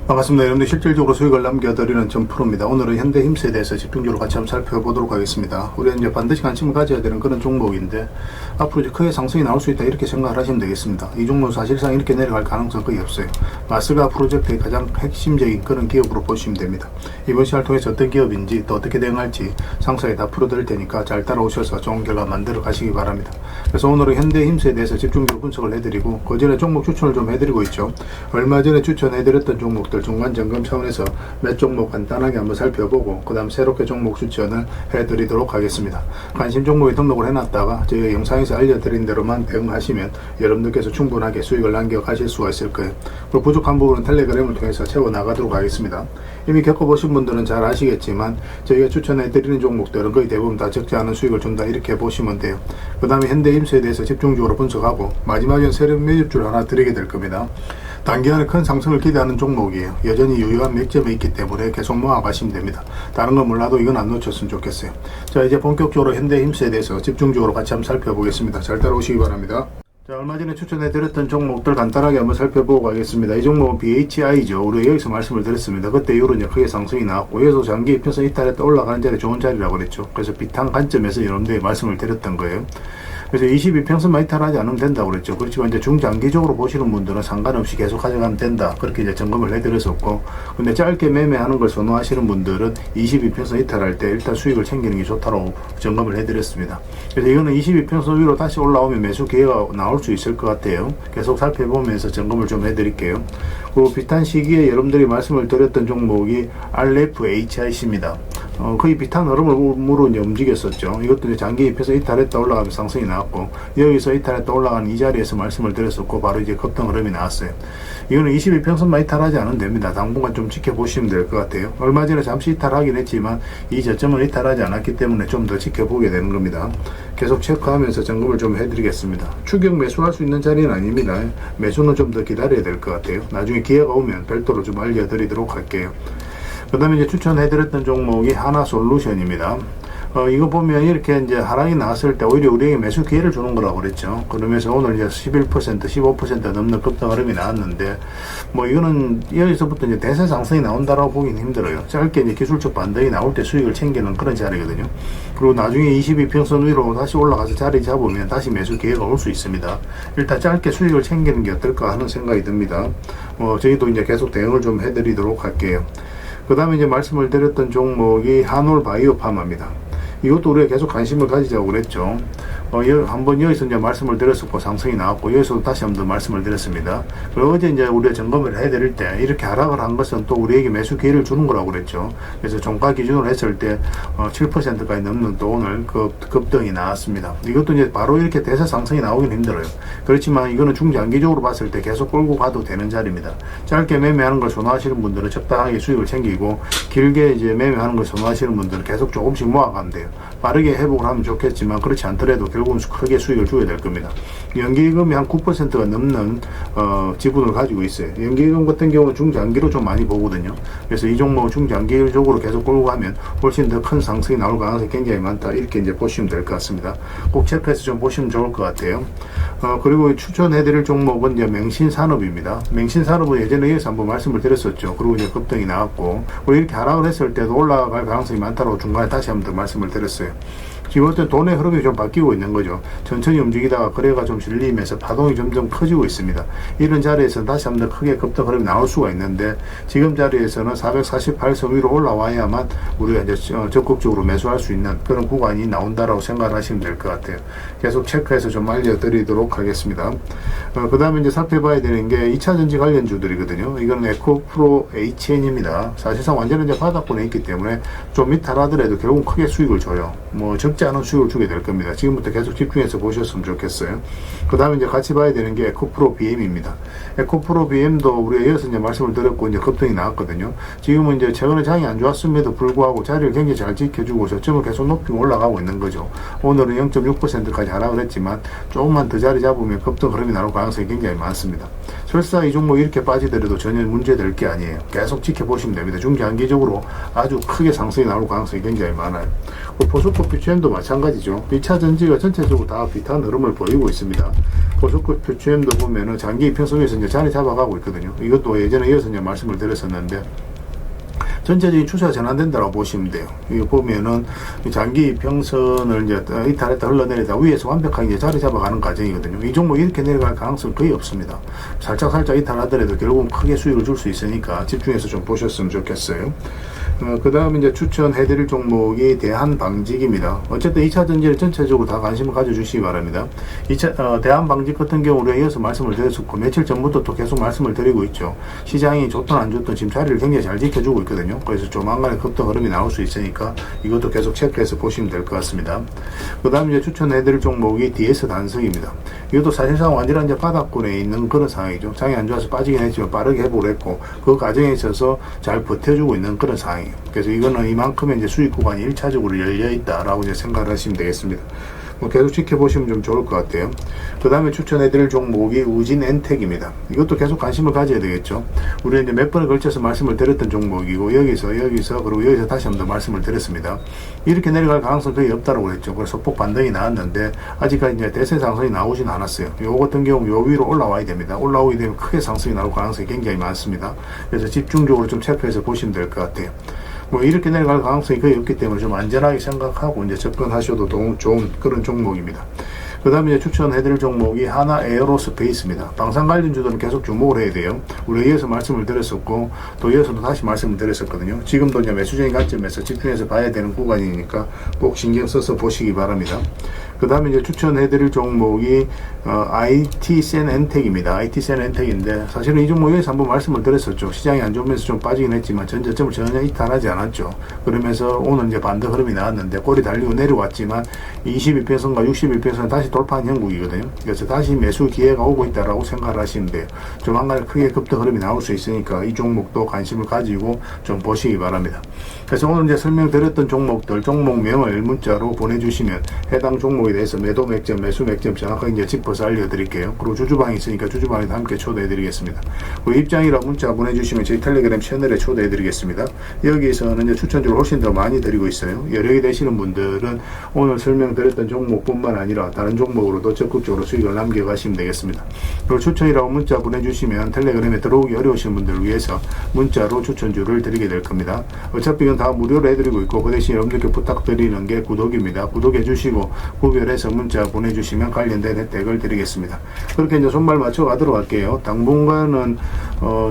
반갑습니다. 여러분들 실질적으로 수익을 남겨드리는 점프로입니다. 오늘은 현대힘스에 대해서 집중적으로 같이 한번 살펴보도록 하겠습니다. 우리는 이제 반드시 관심을 가져야 되는 그런 종목인데 앞으로 이제 크게 상승이 나올 수 있다 이렇게 생각을 하시면 되겠습니다. 이 종목은 사실상 이렇게 내려갈 가능성은 거의 없어요. 마스가 프로젝트의 가장 핵심적인 그런 기업으로 보시면 됩니다. 이번 시간을 통해서 어떤 기업인지 또 어떻게 대응할지 상세히 다 풀어드릴 테니까 잘 따라오셔서 좋은 결과 만들어 가시기 바랍니다. 그래서 오늘은 현대힘스에 대해서 집중적으로 분석을 해드리고 그 전에 종목 추천을 좀 해드리고 있죠. 얼마 전에 추천해드렸던 종목들 중간 점검 차원에서 몇 종목 간단하게 한번 살펴보고 그 다음 새롭게 종목 추천을 해드리도록 하겠습니다. 관심 종목에 등록을 해놨다가 저희 영상에서 알려드린 대로만 대응하시면 여러분들께서 충분하게 수익을 남겨가실 수가 있을 거예요. 그리고 부족한 부분은 텔레그램을 통해서 채워나가도록 하겠습니다. 이미 겪어보신 분들은 잘 아시겠지만 저희가 추천해드리는 종목들은 거의 대부분 다 적지 않은 수익을 준다 이렇게 보시면 돼요. 그 다음에 현대힘스에 대해서 집중적으로 분석하고 마지막엔 새로운 매집줄 하나 드리게 될 겁니다. 단기간에 큰 상승을 기대하는 종목이에요. 여전히 유효한 맥점에 있기 때문에 계속 모아가시면 됩니다. 다른 건 몰라도 이건 안 놓쳤으면 좋겠어요. 자, 이제 본격적으로 현대힘스에 대해서 집중적으로 같이 한번 살펴보겠습니다. 잘 따라오시기 바랍니다. 자, 얼마 전에 추천해드렸던 종목들 간단하게 한번 살펴보고 가겠습니다. 이 종목은 BHI죠. 우리가 여기서 말씀을 드렸습니다. 그때 이후로 이제 크게 상승이 나왔고 여기서 장기 입혀서 이탈했다 올라가는 자리 좋은 자리라고 그랬죠. 그래서 비탄 관점에서 여러분들이 말씀을 드렸던 거예요. 그래서 22평선만 이탈하지 않으면 된다고 그랬죠. 그렇지만 이제 중장기적으로 보시는 분들은 상관없이 계속 가져가면 된다. 그렇게 이제 점검을 해드렸었고, 근데 짧게 매매하는 걸 선호하시는 분들은 22평선 이탈할 때 일단 수익을 챙기는 게 좋다고 점검을 해드렸습니다. 그래서 이거는 22평선 위로 다시 올라오면 매수 기회가 나올 수 있을 것 같아요. 계속 살펴보면서 점검을 좀 해드릴게요. 그리고 비슷한 시기에 여러분들이 말씀을 드렸던 종목이 RFHIC입니다. 거의 비슷한 흐름으로 이제 움직였었죠. 이것도 이제 장기 입혀서 이탈했다 올라가면 상승이 나왔고, 여기서 이탈했다 올라가는 이 자리에서 말씀을 드렸었고, 바로 이제 급등 흐름이 나왔어요. 이거는 22평선만 이탈하지 않으면 됩니다. 당분간 좀 지켜보시면 될 것 같아요. 얼마 전에 잠시 이탈하긴 했지만, 이 저점은 이탈하지 않았기 때문에 좀 더 지켜보게 되는 겁니다. 계속 체크하면서 점검을 좀 해드리겠습니다. 추격 매수할 수 있는 자리는 아닙니다. 매수는 좀 더 기다려야 될 것 같아요. 나중에 기회가 오면 별도로 좀 알려드리도록 할게요. 그 다음에 이제 추천해드렸던 종목이 하나솔루션입니다. 이거 보면 이렇게 이제 하락이 나왔을 때 오히려 우리에게 매수 기회를 주는 거라고 그랬죠. 그러면서 오늘 이제 11%, 15% 넘는 급등 흐름이 나왔는데, 뭐 이거는 여기서부터 이제 대세 상승이 나온다라고 보기는 힘들어요. 짧게 이제 기술적 반등이 나올 때 수익을 챙기는 그런 자리거든요. 그리고 나중에 22평선 위로 다시 올라가서 자리 잡으면 다시 매수 기회가 올 수 있습니다. 일단 짧게 수익을 챙기는 게 어떨까 하는 생각이 듭니다. 저희도 이제 계속 대응을 좀 해드리도록 할게요. 그 다음에 이제 말씀을 드렸던 종목이 한올바이오파마입니다. 이것도 우리가 계속 관심을 가지자고 그랬죠. 한번 여기서 이제 말씀을 드렸었고 상승이 나왔고 여기서도 다시 한번 말씀을 드렸습니다. 그리고 어제 이제 우리가 점검을 해드릴 때 이렇게 하락을 한 것은 또 우리에게 매수 기회를 주는 거라고 그랬죠. 그래서 종가 기준으로 했을 때 7%까지 넘는 또 오늘 급등이 나왔습니다. 이것도 이제 바로 이렇게 대세 상승이 나오긴 힘들어요. 그렇지만 이거는 중장기적으로 봤을 때 계속 끌고 가도 되는 자리입니다. 짧게 매매하는 걸 선호하시는 분들은 적당하게 수익을 챙기고 길게 이제 매매하는 걸 선호하시는 분들은 계속 조금씩 모아가면 돼요. 빠르게 회복을 하면 좋겠지만 그렇지 않더라도 결국은 크게 수익을 주게 될 겁니다. 연기금이 한 9%가 넘는 지분을 가지고 있어요. 연기금 같은 경우는 중장기로 좀 많이 보거든요. 그래서 이 종목은 중장기적으로 계속 끌고 가면 훨씬 더 큰 상승이 나올 가능성이 굉장히 많다. 이렇게 이제 보시면 될 것 같습니다. 꼭 체크해서 좀 보시면 좋을 것 같아요. 그리고 추천해드릴 종목은 이제 맹신산업입니다. 맹신산업은 예전에 여기서 한번 말씀을 드렸었죠. 그리고 이제 급등이 나왔고, 이렇게 하락을 했을 때도 올라갈 가능성이 많다고 중간에 다시 한번 더 말씀을 드렸어요. 지금 어떤 돈의 흐름이 좀 바뀌고 있는 거죠. 천천히 움직이다가 거래가 좀 실리면서 파동이 점점 커지고 있습니다. 이런 자리에서 다시 한번 더 크게 급등 흐름이 나올 수가 있는데, 지금 자리에서는 448선 위로 올라와야만 우리가 이제 적극적으로 매수할 수 있는 그런 구간이 나온다라고 생각하시면 될 것 같아요. 계속 체크해서 좀 알려드리도록 하겠습니다. 그 다음에 이제 살펴봐야 되는 게 2차전지 관련주들이거든요. 이거는 에코프로 HN입니다. 사실상 완전히 이제 바닥권에 있기 때문에 좀 이탈하더라도 결국 크게 수익을 줘요. 적지 않은 수익을 주게 될 겁니다. 지금부터 계속 집중해서 보셨으면 좋겠어요. 그 다음에 이제 같이 봐야 되는 게 에코프로 BM입니다. 에코프로 BM도 우리가 이어서 이제 말씀을 드렸고 이제 급등이 나왔거든요. 지금은 이제 최근에 장이 안 좋았음에도 불구하고 자리를 굉장히 잘 지켜주고 저점을 계속 높이 올라가고 있는 거죠. 오늘은 0.6%까지 하락을 했지만 조금만 더 자리 잡으면 급등 흐름이 나올 가능성이 굉장히 많습니다. 설사 이 종목이 이렇게 빠지더라도 전혀 문제될 게 아니에요. 계속 지켜보시면 됩니다. 중장기적으로 아주 크게 상승이 나올 가능성이 굉장히 많아요. 포스코 퓨처엠도 표추엠도 마찬가지죠. 2차 전지가 전체적으로 다 비슷한 흐름을 보이고 있습니다. 고속급 표추엠도 보면은 장기 이평선에서 이제 자리 잡아가고 있거든요. 이것도 예전에 이어서 이제 말씀을 드렸었는데, 전체적인 추세가 전환된다고 보시면 돼요. 이거 보면은 장기 이평선을 이제 이탈했다 흘러내리다 위에서 완벽하게 이제 자리 잡아가는 과정이거든요. 이 종목 이렇게 내려갈 가능성 거의 없습니다. 살짝 이탈하더라도 결국은 크게 수익을 줄 수 있으니까 집중해서 좀 보셨으면 좋겠어요. 그 다음에 이제 추천해드릴 종목이 대한방직입니다. 어쨌든 2차 전지를 전체적으로 다 관심을 가져주시기 바랍니다. 대한방직 같은 경우 우리가 이어서 말씀을 드렸었고, 며칠 전부터 또 계속 말씀을 드리고 있죠. 시장이 좋든 안 좋든 지금 자리를 굉장히 잘 지켜주고 있거든요. 그래서 조만간에 급등 흐름이 나올 수 있으니까 이것도 계속 체크해서 보시면 될 것 같습니다. 그 다음에 이제 추천해드릴 종목이 DS 단석입니다. 이것도 사실상 완전한 이제 바닥권에 있는 그런 상황이죠. 장이 안 좋아서 빠지긴 했지만 빠르게 회복을 했고, 그 과정에 있어서 잘 버텨주고 있는 그런 상황이에요. 그래서 이거는 이만큼의 이제 수익 구간이 1차적으로 열려 있다라고 이제 생각을 하시면 되겠습니다. 계속 지켜보시면 좀 좋을 것 같아요. 그 다음에 추천해드릴 종목이 우진엔텍입니다. 이것도 계속 관심을 가져야 되겠죠. 우리 이제 몇 번에 걸쳐서 말씀을 드렸던 종목이고, 여기서 그리고 여기서 다시 한번 더 말씀을 드렸습니다. 이렇게 내려갈 가능성 거의 없다고 그랬죠. 그래서 소폭 반등이 나왔는데 아직까지 이제 대세 상승이 나오진 않았어요. 요 같은 경우 요 위로 올라와야 됩니다. 올라오게 되면 크게 상승이 나올 가능성이 굉장히 많습니다. 그래서 집중적으로 좀 체크해서 보시면 될 것 같아요. 이렇게 내려갈 가능성이 거의 없기 때문에 좀 안전하게 생각하고 이제 접근하셔도 좋은 그런 종목입니다. 그 다음에 이제 추천해드릴 종목이 하나 에어로스페이스입니다. 방산 관련주들은 계속 주목을 해야 돼요. 우리 이어서 말씀을 드렸었고, 또 이어서도 다시 말씀을 드렸었거든요. 지금도 이제 매수적인 관점에서 집중해서 봐야 되는 구간이니까 꼭 신경 써서 보시기 바랍니다. 그 다음에 이제 추천해드릴 종목이 IT센엔텍입니다. IT센엔텍인데 사실은 이 종목에서 한번 말씀을 드렸었죠. 시장이 안 좋으면서 좀 빠지긴 했지만 전저점을 전혀 이탈하지 않았죠. 그러면서 오늘 이제 반등 흐름이 나왔는데 꼬리 달리고 내려왔지만 22평선과 61평선 다시 돌파한 형국이거든요. 그래서 다시 매수 기회가 오고 있다라고 생각을 하시면 돼요. 조만간 크게 급등 흐름이 나올 수 있으니까 이 종목도 관심을 가지고 좀 보시기 바랍니다. 그래서 오늘 이제 설명드렸던 종목들 종목명을 문자로 보내주시면 해당 종목에 대해서 매도 맥점, 매수 맥점 정확하게 이제 짚어서 알려드릴게요. 그리고 주주방이 있으니까 주주방에도 함께 초대해드리겠습니다. 그 입장이라 문자 보내주시면 저희 텔레그램 채널에 초대해드리겠습니다. 여기에서는 이제 추천주를 훨씬 더 많이 드리고 있어요. 여력이 되시는 분들은 오늘 설명드렸던 종목뿐만 아니라 다른 종목으로도 적극적으로 수익을 남겨가시면 되겠습니다. 그리고 추천이라고 문자 보내주시면 텔레그램에 들어오기 어려우신 분들을 위해서 문자로 추천주를 드리게 될 겁니다. 어차피 이건 다 무료로 해드리고 있고, 그 대신 여러분들께 부탁드리는 게 구독입니다. 구독해주시고 구별해서 문자 보내주시면 관련된 혜택을 드리겠습니다. 그렇게 이제 손발 맞춰 가도록 할게요. 당분간은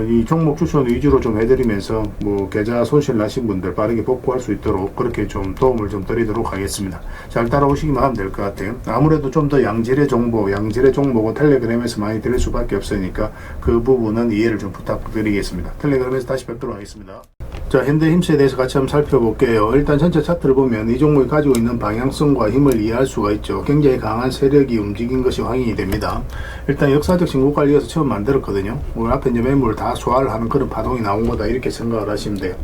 이 종목 추천 위주로 좀 해드리면서 계좌 손실 나신 분들 빠르게 복구할 수 있도록 그렇게 좀 도움을 좀 드리도록 하겠습니다. 잘 따라오시기만 하면 될 것 같아요. 아무래도 좀 더 양질의 종목은 텔레그램에서 많이 드릴 수밖에 없으니까 그 부분은 이해를 좀 부탁드리겠습니다. 텔레그램에서 다시 뵙도록 하겠습니다. 자, 현대힘스에 대해서 같이 한번 살펴볼게요. 일단 전체 차트를 보면 이 종목이 가지고 있는 방향성과 힘을 이해할 수가 있죠. 굉장히 강한 세력이 움직인 것이 확인이 됩니다. 일단 역사적 신고가를 이어서 처음 만들었거든요. 오늘 앞에 이제 매물을 다 소화를 하는 그런 파동이 나온 거다 이렇게 생각을 하시면 돼요.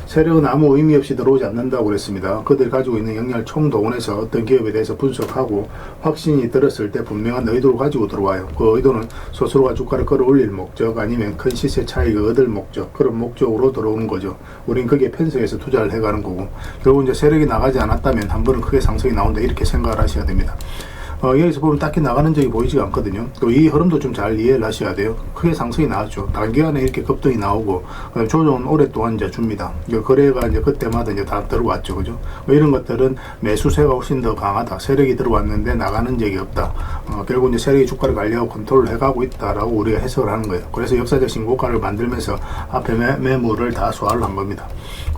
세력은 아무 의미 없이 들어오지 않는다고 그랬습니다. 그들이 가지고 있는 역량을 총동원해서 어떤 기업에 대해서 분석하고 확신이 들었을 때 분명한 의도를 가지고 들어와요. 그 의도는 스스로가 주가를 끌어올릴 목적 아니면 큰 시세 차익을 얻을 목적, 그런 목적으로 들어오는 거죠. 우린 거기에 편성해서 투자를 해가는 거고, 결국 이제 세력이 나가지 않았다면 한 번은 크게 상승이 나온다 이렇게 생각을 하셔야 됩니다. 여기서 보면 딱히 나가는 적이 보이지가 않거든요. 또 이 흐름도 좀 잘 이해를 하셔야 돼요. 크게 상승이 나왔죠. 단기간에 이렇게 급등이 나오고, 조정은 오랫동안 이제 줍니다. 거래가 이제 그때마다 이제 다 들어왔죠. 그죠? 이런 것들은 매수세가 훨씬 더 강하다. 세력이 들어왔는데 나가는 적이 없다. 결국 이제 세력이 주가를 관리하고 컨트롤을 해가고 있다라고 우리가 해석을 하는 거예요. 그래서 역사적 신고가를 만들면서 앞에 매물을 다 소화를 한 겁니다.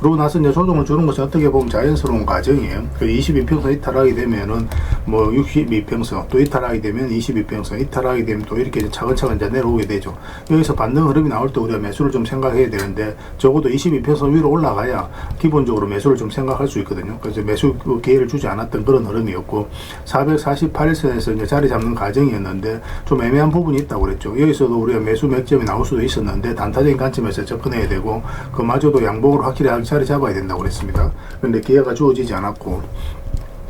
그러고 나서 이제 조정을 주는 것은 어떻게 보면 자연스러운 과정이에요. 22평선 이탈하게 되면은 62평선, 또 이탈하게 되면 22평선, 이탈하게 되면 또 이렇게 차근차근 이제 내려오게 되죠. 여기서 반등 흐름이 나올 때 우리가 매수를 좀 생각해야 되는데, 적어도 22평선 위로 올라가야 기본적으로 매수를 좀 생각할 수 있거든요. 그래서 매수 기회를 주지 않았던 그런 흐름이었고, 448일선에서 이제 자리 잡는 과정이었는데 좀 애매한 부분이 있다고 그랬죠. 여기서도 우리가 매수 맥점이 나올 수도 있었는데 단타적인 관점에서 접근해야 되고, 그마저도 양봉으로 확실히 자리 잡아야 된다고 그랬습니다. 그런데 기회가 주어지지 않았고,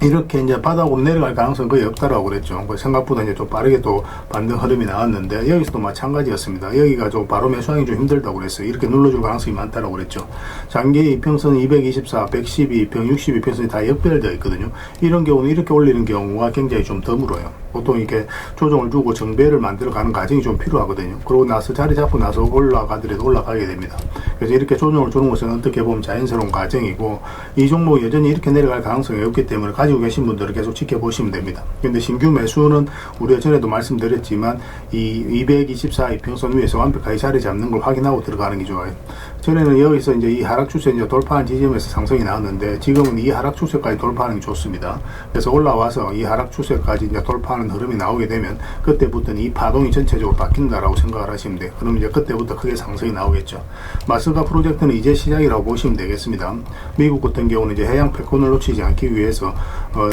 이렇게 이제 바닥으로 내려갈 가능성은 거의 없다라고 그랬죠. 생각보다 이제 좀 빠르게 또 반등 흐름이 나왔는데, 여기서도 마찬가지였습니다. 여기가 좀 바로 매수하기 좀 힘들다고 그랬어요. 이렇게 눌러줄 가능성이 많다라고 그랬죠. 장기 이평선 224, 112, 162평선이 다 역별되어 있거든요. 이런 경우는 이렇게 올리는 경우가 굉장히 좀 드물어요. 보통 이렇게 조정을 주고 정배를 만들어가는 과정이 좀 필요하거든요. 그러고 나서 자리 잡고 나서 올라가더라도 올라가게 됩니다. 그래서 이렇게 조정을 주는 것은 어떻게 보면 자연스러운 과정이고, 이 종목이 여전히 이렇게 내려갈 가능성이 없기 때문에 가지고 계신 분들은 계속 지켜보시면 됩니다. 근데 신규 매수는 우리가 전에도 말씀드렸지만 이 224 이평선 위에서 완벽하게 자리 잡는 걸 확인하고 들어가는 게 좋아요. 전에는 여기서 이제 이 하락 추세 이제 돌파한 지점에서 상승이 나왔는데, 지금은 이 하락 추세까지 돌파하는 게 좋습니다. 그래서 올라와서 이 하락 추세까지 이제 돌파하는 흐름이 나오게 되면 그때부터는 이 파동이 전체적으로 바뀐다라고 생각을 하시면 돼요. 그럼 이제 그때부터 크게 상승이 나오겠죠. 마스가 프로젝트는 이제 시작이라고 보시면 되겠습니다. 미국 같은 경우는 이제 해양 패권을 놓치지 않기 위해서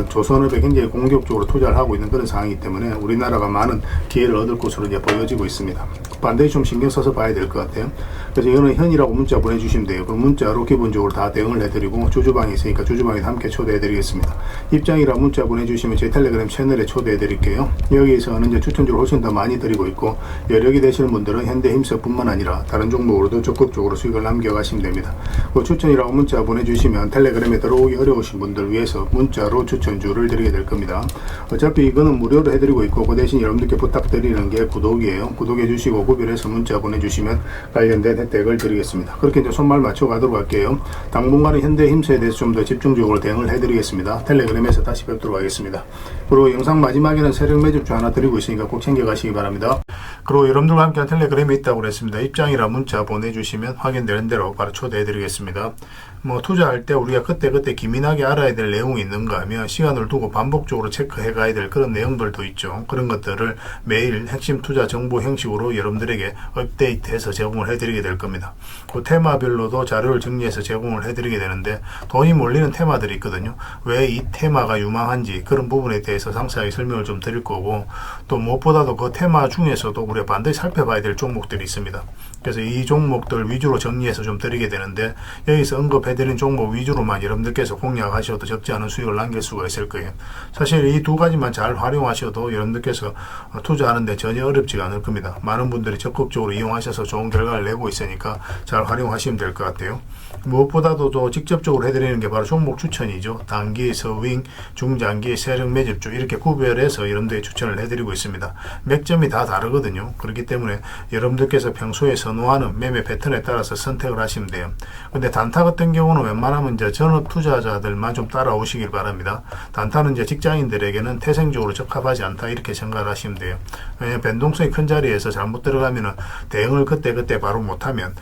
조선업에 굉장히 공격적으로 투자를 하고 있는 그런 상황이기 때문에 우리나라가 많은 기회를 얻을 것으로 이제 보여지고 있습니다. 반드시 좀 신경 써서 봐야 될 것 같아요. 그래서 이거는 현이라고 문자 보내주시면 돼요. 그럼 문자로 기본적으로 다 대응을 해드리고, 주주방이 있으니까 주주방에 함께 초대해드리겠습니다. 입장이라 문자 보내주시면 제 텔레그램 채널에 초대해드릴게요. 여기서는 이제 추천주를 훨씬 더 많이 드리고 있고, 여력이 되시는 분들은 현대힘사뿐만 아니라 다른 종목으로도 적극적으로 수익을 남겨가시면 됩니다. 그 추천이라고 문자 보내주시면 텔레그램에 들어오기 어려우신 분들 위해서 문자로 추천주를 드리게 될 겁니다. 어차피 이거는 무료로 해드리고 있고, 그 대신 여러분들께 부탁드리는 게 구독이에요. 구독해 주시고 구별해서 문자 보내주시면 관련된 혜택을 드리겠습니다. 그렇게 이제 손말 맞춰 가도록 할게요. 당분간은 현대힘사에 대해서 좀 더 집중적으로 대응을 해드리겠습니다. 텔레그램에서 다시 뵙도록 하겠습니다. 그리고 영상 마지막에는 세력 매집주 하나 드리고 있으니까 꼭 챙겨가시기 바랍니다. 그리고 여러분들과 함께한 텔레그램이 있다고 그랬습니다. 입장이라 문자 보내주시면 확인되는 대로 바로 초대해드리겠습니다. 뭐 투자할 때 우리가 그때그때 기민하게 알아야 될 내용이 있는가 하면 시간을 두고 반복적으로 체크해 가야 될 그런 내용들도 있죠. 그런 것들을 매일 핵심 투자 정보 형식으로 여러분들에게 업데이트해서 제공을 해드리게 될 겁니다. 그 테마별로도 자료를 정리해서 제공을 해드리게 되는데, 돈이 몰리는 테마들이 있거든요. 왜 이 테마가 유망한지 그런 부분에 대해서 상세하게 설명을 좀 드릴 거고, 또 무엇보다도 그 테마 중에서도 우리가 반드시 살펴봐야 될 종목들이 있습니다. 그래서 이 종목들 위주로 정리해서 좀 드리게 되는데, 여기서 언급해드린 종목 위주로만 여러분들께서 공략하셔도 적지 않은 수익을 남길 수가 있을 거예요. 사실 이 두 가지만 잘 활용하셔도 여러분들께서 투자하는데 전혀 어렵지가 않을 겁니다. 많은 분들이 적극적으로 이용하셔서 좋은 결과를 내고 있으니까 잘 활용하시면 될 것 같아요. 무엇보다도 또 직접적으로 해드리는 게 바로 종목 추천이죠. 단기, 서윙, 중장기, 세력 매집주 이렇게 구별해서 여러분들에게 추천을 해드리고 있습니다. 맥점이 다 다르거든요. 그렇기 때문에 여러분들께서 평소에 선호하는 매매 패턴에 따라서 선택을 하시면 돼요. 근데 단타 같은 경우는 웬만하면 이제 전업 투자자들만 좀 따라오시길 바랍니다. 단타는 이제 직장인들에게는 태생적으로 적합하지 않다 이렇게 생각을 하시면 돼요. 왜냐하면 변동성이 큰 자리에서 잘못 들어가면은 대응을 그때 바로 못하면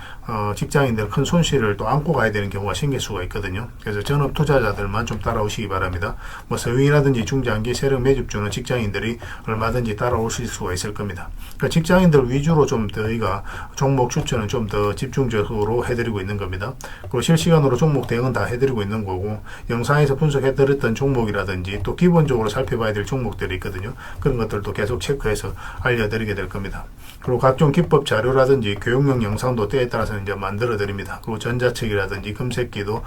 직장인들 큰 손실을 또 안고 가야 되는 경우가 생길 수가 있거든요. 그래서 전업 투자자들만 좀 따라오시기 바랍니다. 뭐 서윙이라든지 중장기 세력 매집주는 직장인들이 얼마든지 따라오실 수가 있을 겁니다. 그러니까 직장인들 위주로 좀 저희가 종목 추천은 좀 더 집중적으로 해드리고 있는 겁니다. 그리고 실시간으로 종목 대응은 다 해드리고 있는 거고, 영상에서 분석해드렸던 종목이라든지 또 기본적으로 살펴봐야 될 종목들이 있거든요. 그런 것들도 계속 체크해서 알려드리게 될 겁니다. 그리고 각종 기법 자료라든지 교육용 영상도 때에 따라서 이제 만들어 드립니다. 그리고 전자책이라든지 금색기도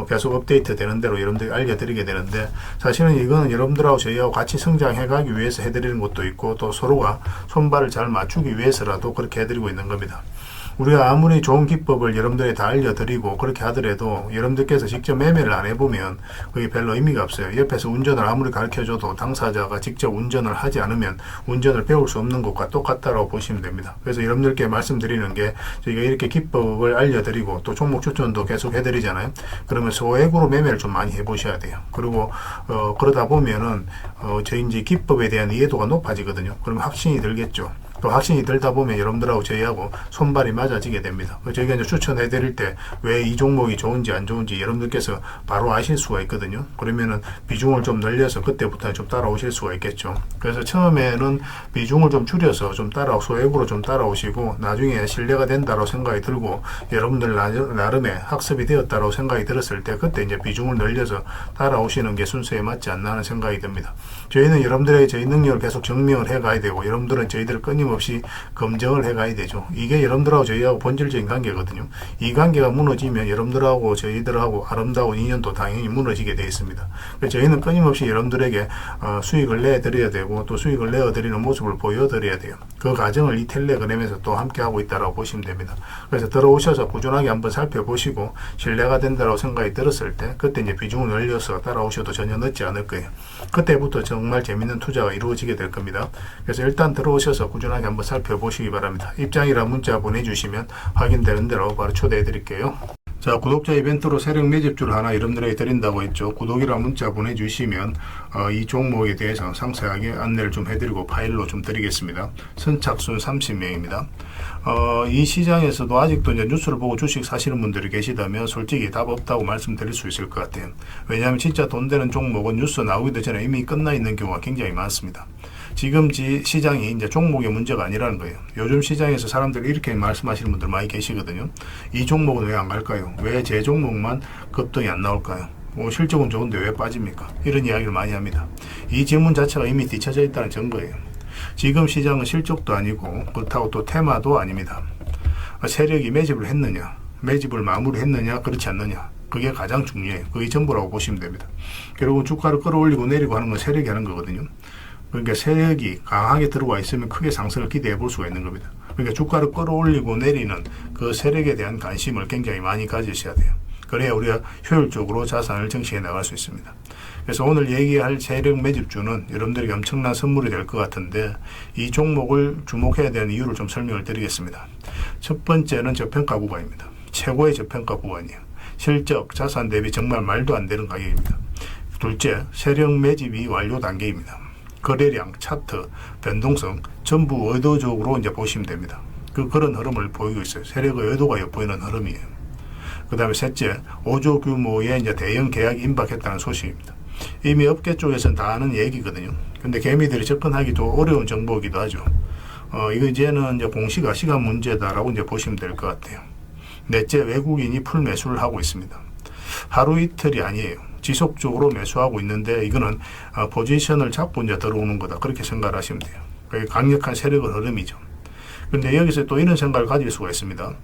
계속 업데이트 되는 대로 여러분들이 알려드리게 되는데, 사실은 이거는 여러분들하고 저희하고 같이 성장해 가기 위해서 해드리는 것도 있고, 또 서로가 손발을 잘 맞추기 위해서라도 그렇게 해드리고 있는 겁니다. 우리가 아무리 좋은 기법을 여러분들에 다 알려드리고 그렇게 하더라도 여러분들께서 직접 매매를 안 해보면 그게 별로 의미가 없어요. 옆에서 운전을 아무리 가르쳐줘도 당사자가 직접 운전을 하지 않으면 운전을 배울 수 없는 것과 똑같다고 보시면 됩니다. 그래서 여러분들께 말씀드리는 게, 저희가 이렇게 기법을 알려드리고 또 종목 추천도 계속 해드리잖아요. 그러면 소액으로 매매를 좀 많이 해보셔야 돼요. 그리고 그러다 보면은 저희 이제 기법에 대한 이해도가 높아지거든요. 그러면 확신이 들겠죠. 또 확신이 들다 보면 여러분들하고 저희하고 손발이 맞아지게 됩니다. 저희가 이제 추천해 드릴 때 왜 이 종목이 좋은지 안 좋은지 여러분들께서 바로 아실 수가 있거든요. 그러면은 비중을 좀 늘려서 그때부터 좀 따라오실 수가 있겠죠. 그래서 처음에는 비중을 좀 줄여서 좀 소액으로 좀 따라오시고, 나중에 신뢰가 된다고 생각이 들고 여러분들 나름의 학습이 되었다고 생각이 들었을 때 그때 이제 비중을 늘려서 따라오시는 게 순서에 맞지 않나 하는 생각이 듭니다. 저희는 여러분들의 저희 능력을 계속 증명을 해 가야 되고, 여러분들은 저희들을 끊임없이 끊임없이 검증을 해가야 되죠. 이게 여러분들하고 저희하고 본질적인 관계거든요. 이 관계가 무너지면 여러분들하고 저희들하고 아름다운 인연도 당연히 무너지게 되어 있습니다. 그래서 저희는 끊임없이 여러분들에게 수익을 내드려야 되고 또 수익을 내어드리는 모습을 보여드려야 돼요. 그 과정을 이 텔레그램에서 또 함께 하고 있다고 보시면 됩니다. 그래서 들어오셔서 꾸준하게 한번 살펴보시고 신뢰가 된다고 생각이 들었을 때 그때 이제 비중을 늘려서 따라오셔도 전혀 늦지 않을 거예요. 그때부터 정말 재밌는 투자가 이루어지게 될 겁니다. 그래서 일단 들어오셔서 꾸준하게 한번 살펴보시기 바랍니다. 입장이랑 문자 보내주시면 확인되는 대로 바로 초대해 드릴게요. 자, 구독자 이벤트로 세력 매집주를 하나 여러분들에게 드린다고 했죠. 구독이랑 문자 보내주시면 이 종목에 대해서 상세하게 안내를 좀 해드리고 파일로 좀 드리겠습니다. 선착순 30명입니다. 이 시장에서도 아직도 이제 뉴스를 보고 주식 사시는 분들이 계시다면 솔직히 답 없다고 말씀드릴 수 있을 것 같아요. 왜냐하면 진짜 돈 되는 종목은 뉴스 나오기도 전에 이미 끝나 있는 경우가 굉장히 많습니다. 지금 시장이 이제 종목의 문제가 아니라는 거예요. 요즘 시장에서 사람들이 이렇게 말씀하시는 분들 많이 계시거든요. 이 종목은 왜 안 갈까요? 왜 제 종목만 급등이 안 나올까요? 실적은 좋은데 왜 빠집니까? 이런 이야기를 많이 합니다. 이 질문 자체가 이미 뒤쳐져 있다는 증거예요. 지금 시장은 실적도 아니고 그렇다고 또 테마도 아닙니다. 세력이 매집을 했느냐, 매집을 마무리했느냐, 그렇지 않느냐. 그게 가장 중요해요. 그게 전부라고 보시면 됩니다. 결국은 주가를 끌어올리고 내리고 하는 건 세력이 하는 거거든요. 그러니까 세력이 강하게 들어와 있으면 크게 상승을 기대해 볼 수가 있는 겁니다. 그러니까 주가를 끌어올리고 내리는 그 세력에 대한 관심을 굉장히 많이 가지셔야 돼요. 그래야 우리가 효율적으로 자산을 정치해 나갈 수 있습니다. 그래서 오늘 얘기할 세력 매집주는 여러분들에게 엄청난 선물이 될 것 같은데 이 종목을 주목해야 되는 이유를 좀 설명을 드리겠습니다. 첫 번째는 저평가 구간입니다. 최고의 저평가 구간이에요. 실적, 자산 대비 정말 말도 안 되는 가격입니다. 둘째, 세력 매집이 완료 단계입니다. 거래량, 차트, 변동성 전부 의도적으로 이제 보시면 됩니다. 그런 흐름을 보이고 있어요. 세력의 의도가 엿보이는 흐름이에요. 그 다음에 셋째, 5조 규모의 이제 대형 계약이 임박했다는 소식입니다. 이미 업계 쪽에서는 다 아는 얘기거든요. 근데 개미들이 접근하기도 어려운 정보이기도 하죠. 이거 이제는 이제 공시가 시간 문제다라고 이제 보시면 될 것 같아요. 넷째, 외국인이 풀 매수를 하고 있습니다. 하루 이틀이 아니에요. 지속적으로 매수하고 있는데 이거는 포지션을 잡고 이제 들어오는 거다. 그렇게 생각을 하시면 돼요. 그게 강력한 세력의 흐름이죠. 근데 여기서 또 이런 생각을 가질 수가 있습니다.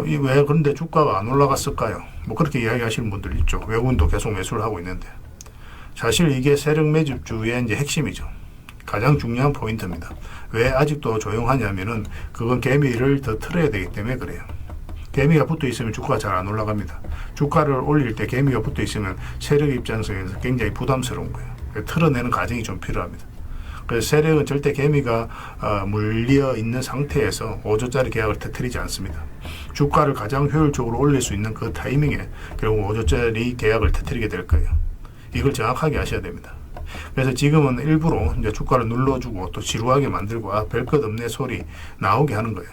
왜 그런데 주가가 안 올라갔을까요? 뭐 그렇게 이야기하시는 분들 있죠. 외국인도 계속 매수를 하고 있는데. 사실 이게 세력 매집주의 이제 핵심이죠. 가장 중요한 포인트입니다. 왜 아직도 조용하냐면은 그건 개미를 더 틀어야 되기 때문에 그래요. 개미가 붙어 있으면 주가가 잘 안 올라갑니다. 주가를 올릴 때 개미가 붙어 있으면 세력 입장에서 굉장히 부담스러운 거예요. 틀어내는 과정이 좀 필요합니다. 그래서 세력은 절대 개미가 물려 있는 상태에서 5조짜리 계약을 터뜨리지 않습니다. 주가를 가장 효율적으로 올릴 수 있는 그 타이밍에 결국 5조짜리 계약을 터뜨리게 될 거예요. 이걸 정확하게 아셔야 됩니다. 그래서 지금은 일부러 이제 주가를 눌러주고 또 지루하게 만들고 별 것 없네 소리 나오게 하는 거예요.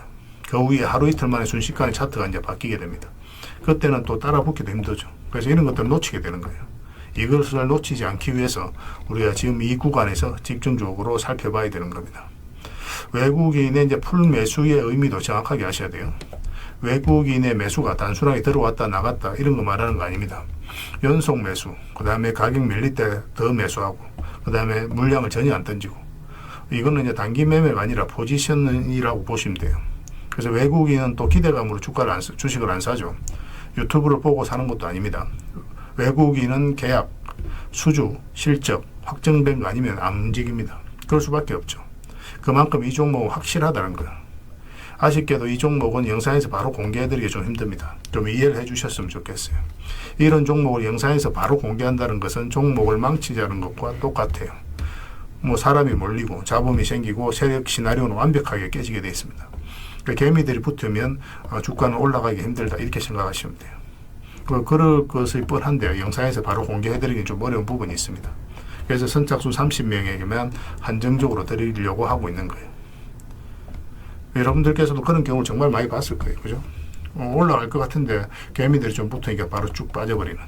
그 후에 하루 이틀 만에 순식간에 차트가 이제 바뀌게 됩니다. 그때는 또 따라붙기도 힘들죠. 그래서 이런 것들을 놓치게 되는 거예요. 이것을 놓치지 않기 위해서 우리가 지금 이 구간에서 집중적으로 살펴봐야 되는 겁니다. 외국인의 이제 풀 매수의 의미도 정확하게 아셔야 돼요. 외국인의 매수가 단순하게 들어왔다 나갔다 이런 거 말하는 거 아닙니다. 연속 매수, 그 다음에 가격 밀릴 때 더 매수하고, 그 다음에 물량을 전혀 안 던지고, 이거는 이제 단기 매매가 아니라 포지션이라고 보시면 돼요. 그래서 외국인은 또 기대감으로 주식을 안 사죠. 유튜브를 보고 사는 것도 아닙니다. 외국인은 계약, 수주, 실적, 확정된 거 아니면 안 움직입니다. 그럴 수밖에 없죠. 그만큼 이 종목은 확실하다는 거예요. 아쉽게도 이 종목은 영상에서 바로 공개해드리기 좀 힘듭니다. 좀 이해를 해주셨으면 좋겠어요. 이런 종목을 영상에서 바로 공개한다는 것은 종목을 망치자는 것과 똑같아요. 뭐 사람이 몰리고 잡음이 생기고 세력 시나리오는 완벽하게 깨지게 되어 있습니다. 그러니까 개미들이 붙으면 주가는 올라가기 힘들다 이렇게 생각하시면 돼요. 그럴 것이 뻔한데요. 영상에서 바로 공개해드리기 좀 어려운 부분이 있습니다. 그래서 선착순 30명에게만 한정적으로 드리려고 하고 있는 거예요. 여러분들께서도 그런 경우를 정말 많이 봤을 거예요. 그죠? 올라갈 것 같은데 개미들이 좀 붙으니까 바로 쭉 빠져버리는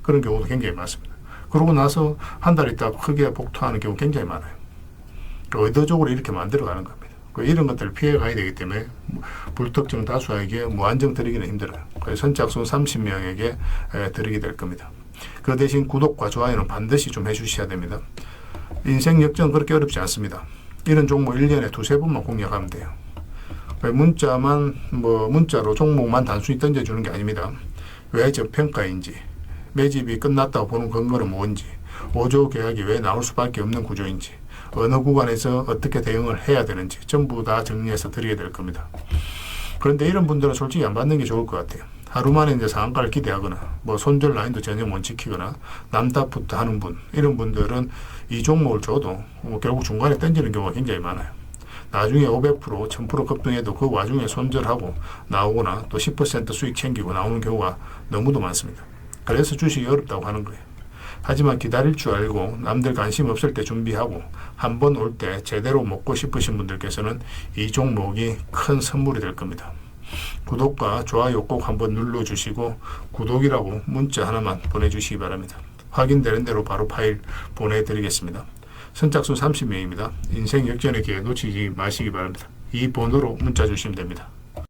그런 경우도 굉장히 많습니다. 그러고 나서 한 달 있다가 크게 복토하는 경우 굉장히 많아요. 의도적으로 이렇게 만들어가는 겁니다. 이런 것들을 피해 가야 되기 때문에 불특정 다수에게 무한정 드리기는 힘들어요. 그래서 선착순 30명에게 드리게 될 겁니다. 그 대신 구독과 좋아요는 반드시 좀 해주셔야 됩니다. 인생 역전은 그렇게 어렵지 않습니다. 이런 종목 1년에 두세 번만 공략하면 돼요. 문자로 종목만 단순히 던져주는 게 아닙니다. 왜 저평가인지, 매집이 끝났다고 보는 근거는 뭔지, 5조 계약이 왜 나올 수밖에 없는 구조인지, 어느 구간에서 어떻게 대응을 해야 되는지 전부 다 정리해서 드리게 될 겁니다. 그런데 이런 분들은 솔직히 안 받는 게 좋을 것 같아요. 하루 만에 이제 상한가를 기대하거나 손절 라인도 전혀 못 지키거나 남답부터 하는 분, 이런 분들은 이 종목을 줘도 결국 중간에 던지는 경우가 굉장히 많아요. 나중에 500%, 1000% 급등해도 그 와중에 손절하고 나오거나 또 10% 수익 챙기고 나오는 경우가 너무도 많습니다. 그래서 주식이 어렵다고 하는 거예요. 하지만 기다릴 줄 알고 남들 관심 없을 때 준비하고 한 번 올 때 제대로 먹고 싶으신 분들께서는 이 종목이 큰 선물이 될 겁니다. 구독과 좋아요 꼭 한번 눌러주시고 구독이라고 문자 하나만 보내주시기 바랍니다. 확인되는 대로 바로 파일 보내드리겠습니다. 선착순 30명입니다. 인생 역전의 기회 놓치지 마시기 바랍니다. 이 번호로 문자 주시면 됩니다.